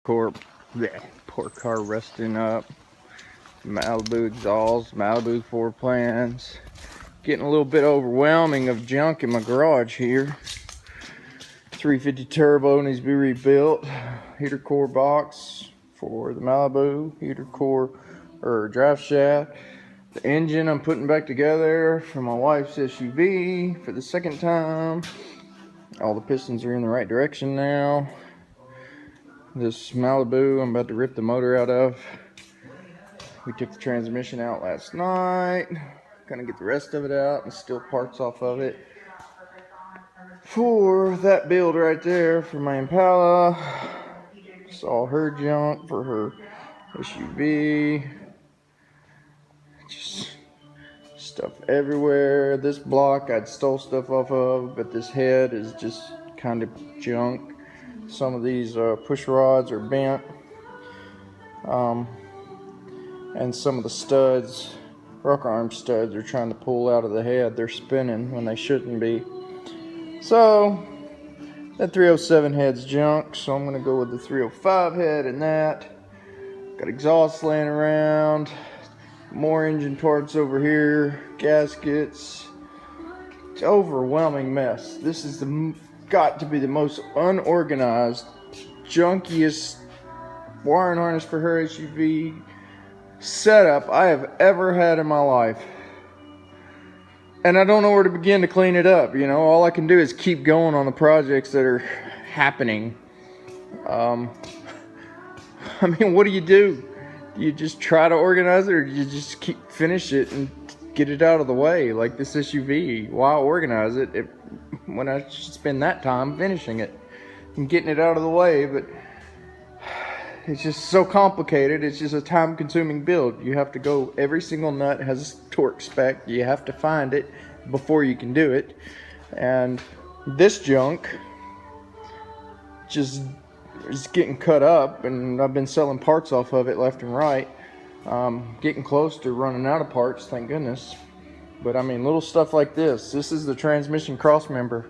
Poor car rusting up. Malibu exhaust, Malibu floor plans. Getting a little bit overwhelming of junk in my garage here. 350 turbo needs to be rebuilt. Heater core box for the Malibu. Heater core or drive shaft. The engine I'm putting back together for my wife's SUV for the second time. All the pistons are in the right direction now. This Malibu I'm about to rip the motor out of. We took the transmission out last night. Gonna get the rest of it out and steal parts off of it for that build right there for my Impala. It's all her junk for her SUV. Just stuff everywhere. This block I'd stole stuff off of, but this head is just kind of junk. Some of these push rods are bent. And some of the studs, rocker arm studs, are trying to pull out of the head. They're spinning when they shouldn't be. So that 307 head's junk, so I'm gonna go with the 305 head and that. Got exhaust laying around, more engine parts over here, gaskets. It's an overwhelming mess. This is got to be the most unorganized, junkiest wiring harness for her SUV setup I have ever had in my life. And I don't know where to begin to clean it up. You know, all I can do is keep going on the projects that are happening. I mean, what do? Do you just try to organize it, or do you just finish it and get it out of the way? Like this SUV, why organize it when I should spend that time finishing it and getting it out of the way? But it's just so complicated. It's just a time-consuming build. You have to go, every single nut has a torque spec. You have to find it before you can do it. And this junk just is getting cut up, and I've been selling parts off of it left and right. Getting close to running out of parts, thank goodness. But I mean, little stuff like this. This is the transmission cross member.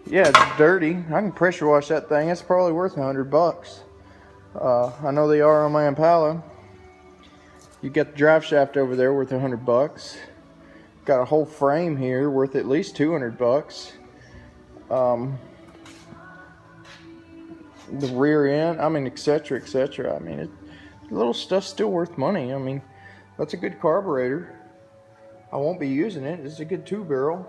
Yeah, it's dirty. I can pressure wash that thing. It's probably worth $100. I know they are on my Impala. You got the drive shaft over there worth $100. Got a whole frame here worth at least $200. The rear end, I mean, etc., etc. I mean, little stuff's still worth money. I mean, that's a good carburetor. I won't be using it. It's a good 2-barrel.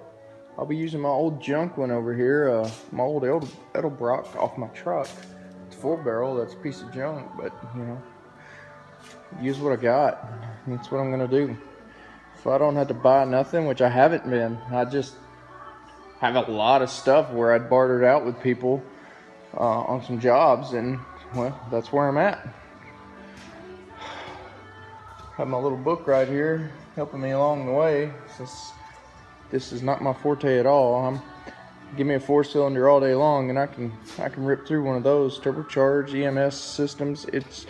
I'll be using my old junk one over here, my old Edelbrock off my truck. 4-barrel, that's a piece of junk, but you know, use what I got. That's what I'm gonna do. So I don't have to buy nothing, which I haven't been. I just have a lot of stuff where I'd bartered out with people on some jobs, and well, that's where I'm at. Have my little book right here helping me along the way, since this is not my forte at all. Give me a 4-cylinder all day long, and I can rip through one of those turbocharged EMS systems. It's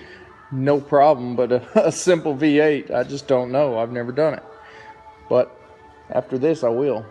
no problem. But a simple V8, I just don't know. I've never done it. But after this, I will.